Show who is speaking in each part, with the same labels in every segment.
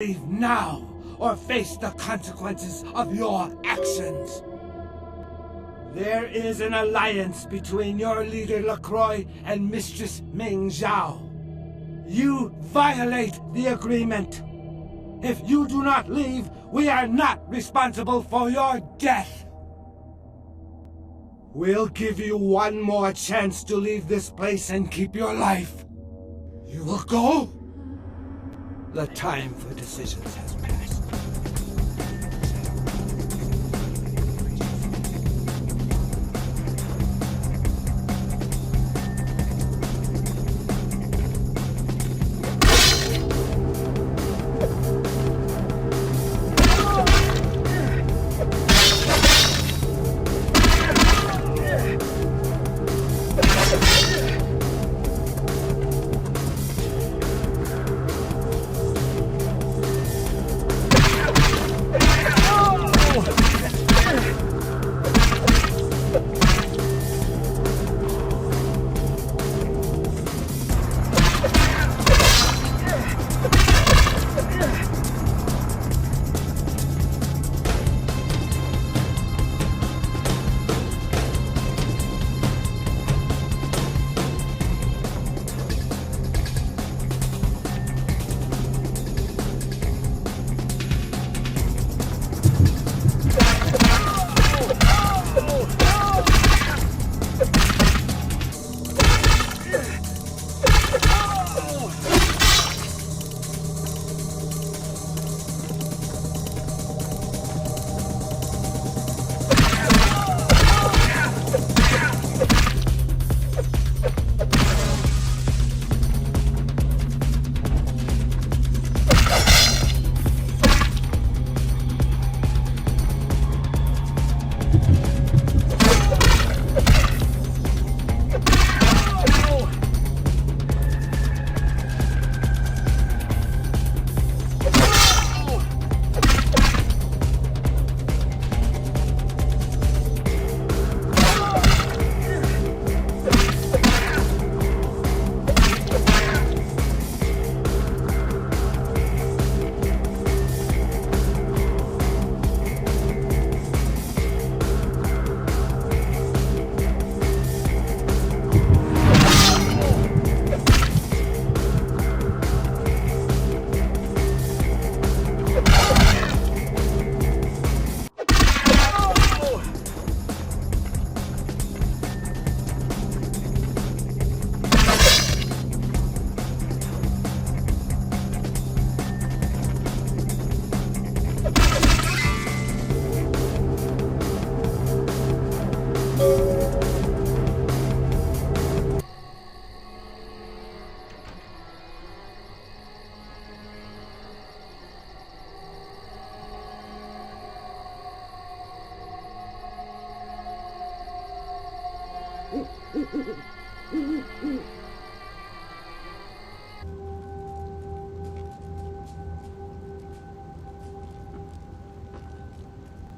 Speaker 1: Leave now, or face the consequences of your actions. There is an alliance between your leader LaCroix and Mistress Ming Zhao. You violate the agreement. If you do not leave, we are not responsible for your death. We'll give you one more chance to leave this place and keep your life. You will go? The time for decisions has passed.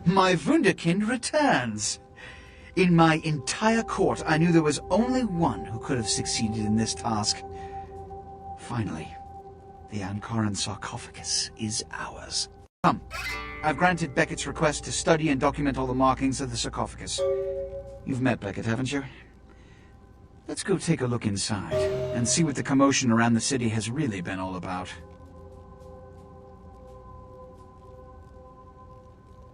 Speaker 2: My Wunderkind returns! In my entire court, I knew there was only one who could have succeeded in this task. Finally, the Ankaran sarcophagus is ours. Come, I've granted Beckett's request to study and document all the markings of the sarcophagus. You've met Beckett, haven't you? Let's go take a look inside and see what the commotion around the city has really been all about.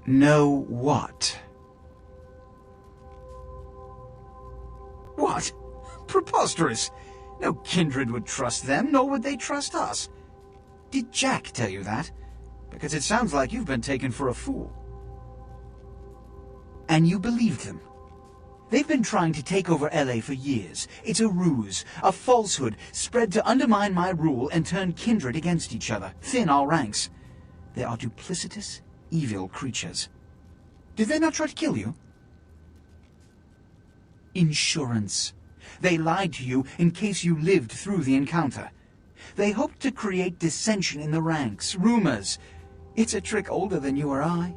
Speaker 2: Know what? What? Preposterous! No kindred would trust them, nor would they trust us. Did Jack tell you that? Because it sounds like you've been taken for a fool. And you believed them? They've been trying to take over LA for years. It's a ruse, a falsehood, spread to undermine my rule and turn kindred against each other, thin our ranks. They are duplicitous, evil creatures. Did they not try to kill you? Insurance. They lied to you in case you lived through the encounter. They hoped to create dissension in the ranks, rumors. It's a trick older than you or I.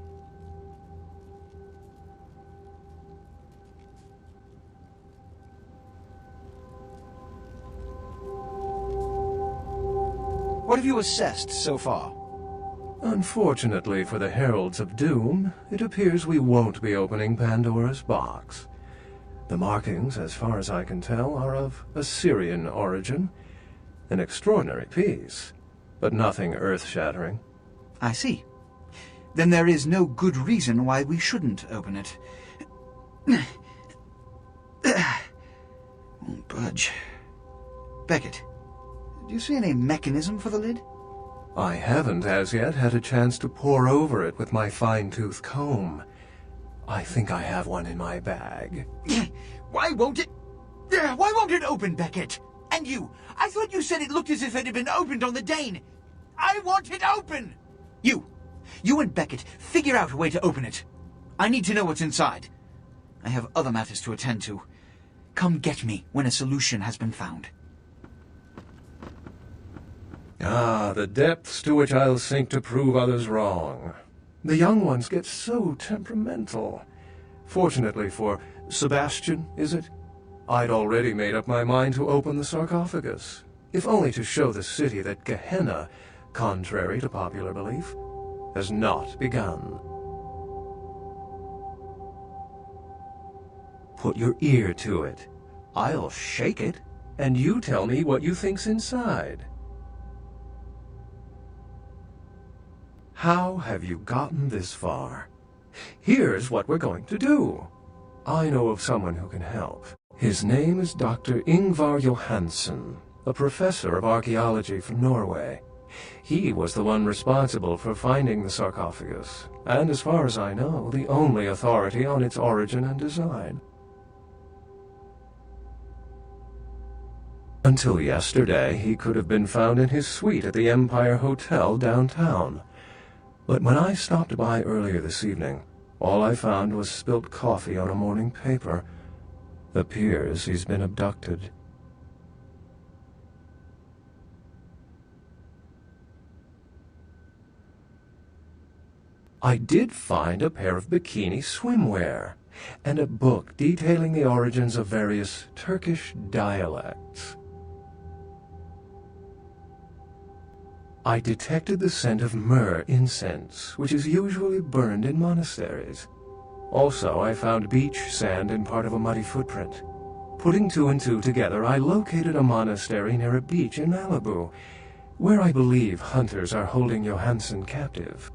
Speaker 2: What have you assessed so far?
Speaker 3: Unfortunately for the Heralds of Doom, it appears we won't be opening Pandora's box. The markings, as far as I can tell, are of Assyrian origin. An extraordinary piece, but nothing earth-shattering.
Speaker 2: I see. Then there is no good reason why we shouldn't open it. Won't budge. Beckett, do you see any mechanism for the lid?
Speaker 3: I haven't as yet had a chance to pore over it with my fine-tooth comb. I think I have one in my bag.
Speaker 2: Why won't it open, Beckett? And you, I thought you said it looked as if it had been opened on the Dane. I want it open! You and Beckett, figure out a way to open it. I need to know what's inside. I have other matters to attend to. Come get me when a solution has been found.
Speaker 3: Ah, the depths to which I'll sink to prove others wrong. The young ones get so temperamental. Fortunately for Sebastian, is it? I'd already made up my mind to open the sarcophagus, if only to show the city that Gehenna, contrary to popular belief, has not begun. Put your ear to it. I'll shake it, and you tell me what you think's inside. How have you gotten this far? Here's what we're going to do. I know of someone who can help. His name is Dr. Ingvar Johansen, a professor of archaeology from Norway. He was the one responsible for finding the sarcophagus, and as far as I know, the only authority on its origin and design. Until yesterday, he could have been found in his suite at the Empire Hotel downtown. But when I stopped by earlier this evening, all I found was spilt coffee on a morning paper. Appears he's been abducted. I did find a pair of bikini swimwear, and a book detailing the origins of various Turkish dialects. I detected the scent of myrrh incense, which is usually burned in monasteries. Also, I found beach sand in part of a muddy footprint. Putting two and two together, I located a monastery near a beach in Malibu, where I believe hunters are holding Johansen captive.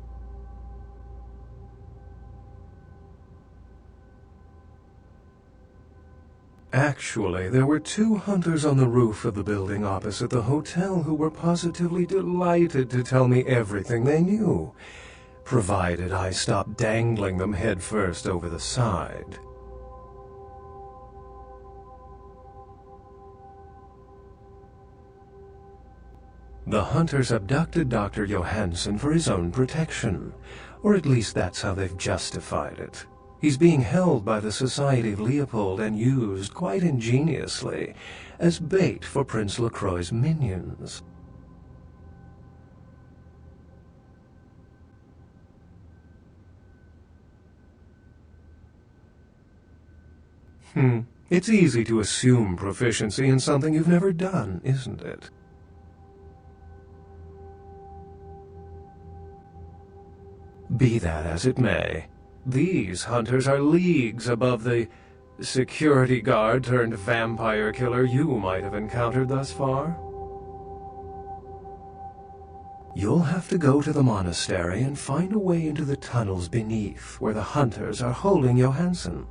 Speaker 3: Actually, there were two hunters on the roof of the building opposite the hotel who were positively delighted to tell me everything they knew, provided I stopped dangling them headfirst over the side. The hunters abducted Dr. Johansen for his own protection, or at least that's how they've justified it. He's being held by the Society of Leopold and used, quite ingeniously, as bait for Prince Lacroix's minions. It's easy to assume proficiency in something you've never done, isn't it? Be that as it may, these hunters are leagues above the security guard turned vampire killer you might have encountered thus far. You'll have to go to the monastery and find a way into the tunnels beneath where the hunters are holding Johansen.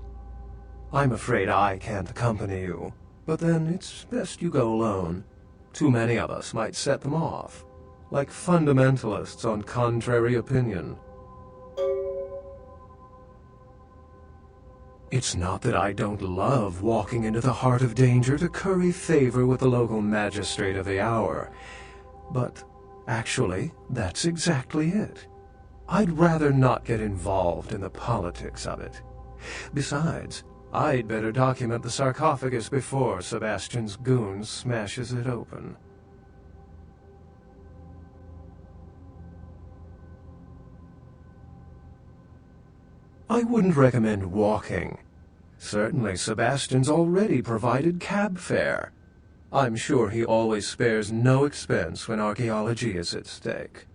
Speaker 3: I'm afraid I can't accompany you, but then it's best you go alone. Too many of us might set them off, like fundamentalists on contrary opinion. It's not that I don't love walking into the heart of danger to curry favor with the local magistrate of the hour, but actually, that's exactly it. I'd rather not get involved in the politics of it. Besides, I'd better document the sarcophagus before Sebastian's goon smashes it open. I wouldn't recommend walking. Certainly, Sebastian's already provided cab fare. I'm sure he always spares no expense when archaeology is at stake.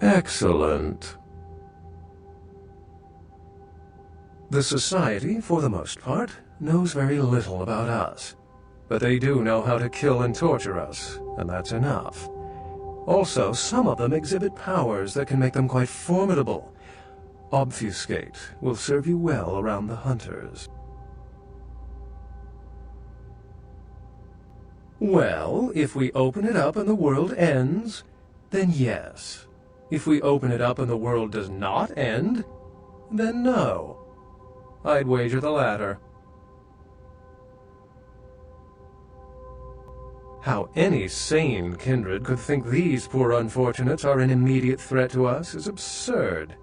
Speaker 3: Excellent. The Society, for the most part, knows very little about us. But they do know how to kill and torture us, and that's enough. Also, some of them exhibit powers that can make them quite formidable. Obfuscate will serve you well around the hunters. Well, if we open it up and the world ends, then yes. If we open it up and the world does not end, then no. I'd wager the latter. How any sane kindred could think these poor unfortunates are an immediate threat to us is absurd.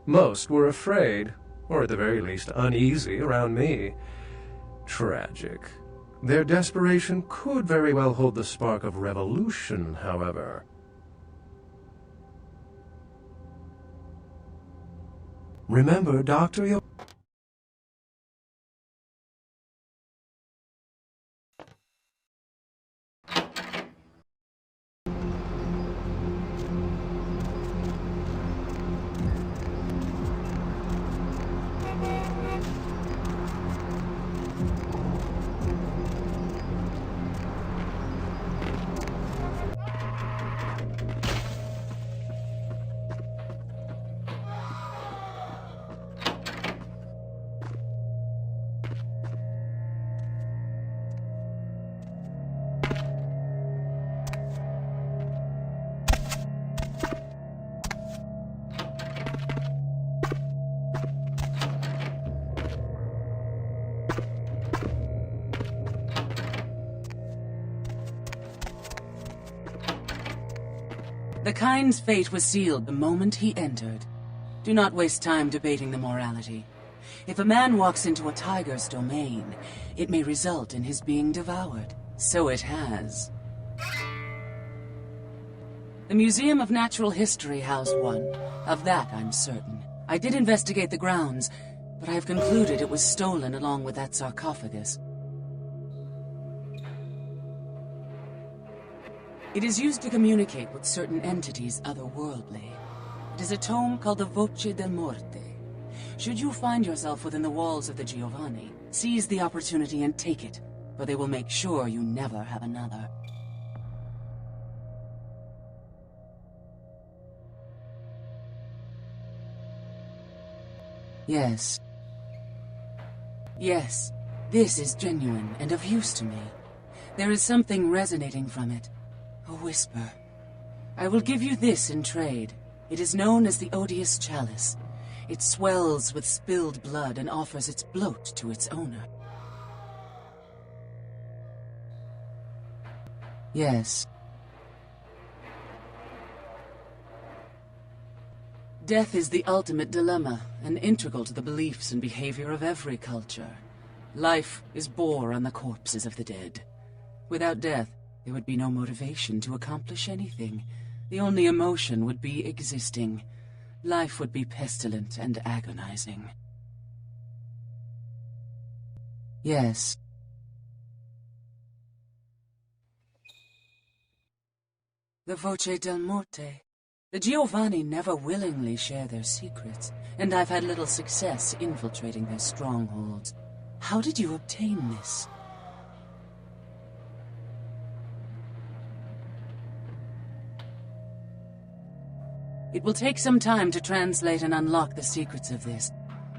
Speaker 3: Most were afraid, or at the very least uneasy, around me. Tragic. Their desperation could very well hold the spark of revolution, however. Remember, Dr.
Speaker 4: The kind's fate was sealed the moment he entered. Do not waste time debating the morality. If a man walks into a tiger's domain, it may result in his being devoured. So it has. The Museum of Natural History housed one. Of that, I'm certain. I did investigate the grounds, but I have concluded it was stolen along with that sarcophagus. It is used to communicate with certain entities otherworldly. It is a tome called the Voce del Morte. Should you find yourself within the walls of the Giovanni, seize the opportunity and take it, for they will make sure you never have another. Yes. Yes, this is genuine and of use to me. There is something resonating from it. A whisper. I will give you this in trade. It is known as the Odious Chalice. It swells with spilled blood and offers its bloat to its owner. Yes. Death is the ultimate dilemma, and integral to the beliefs and behavior of every culture. Life is bore on the corpses of the dead. Without death, there would be no motivation to accomplish anything. The only emotion would be existing. Life would be pestilent and agonizing. Yes. The Voce del Morte. The Giovanni never willingly share their secrets, and I've had little success infiltrating their strongholds. How did you obtain this? It will take some time to translate and unlock the secrets of this.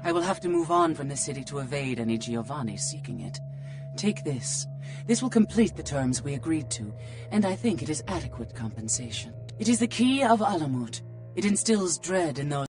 Speaker 4: I will have to move on from the city to evade any Giovanni seeking it. Take this. This will complete the terms we agreed to, and I think it is adequate compensation. It is the key of Alamut. It instills dread in those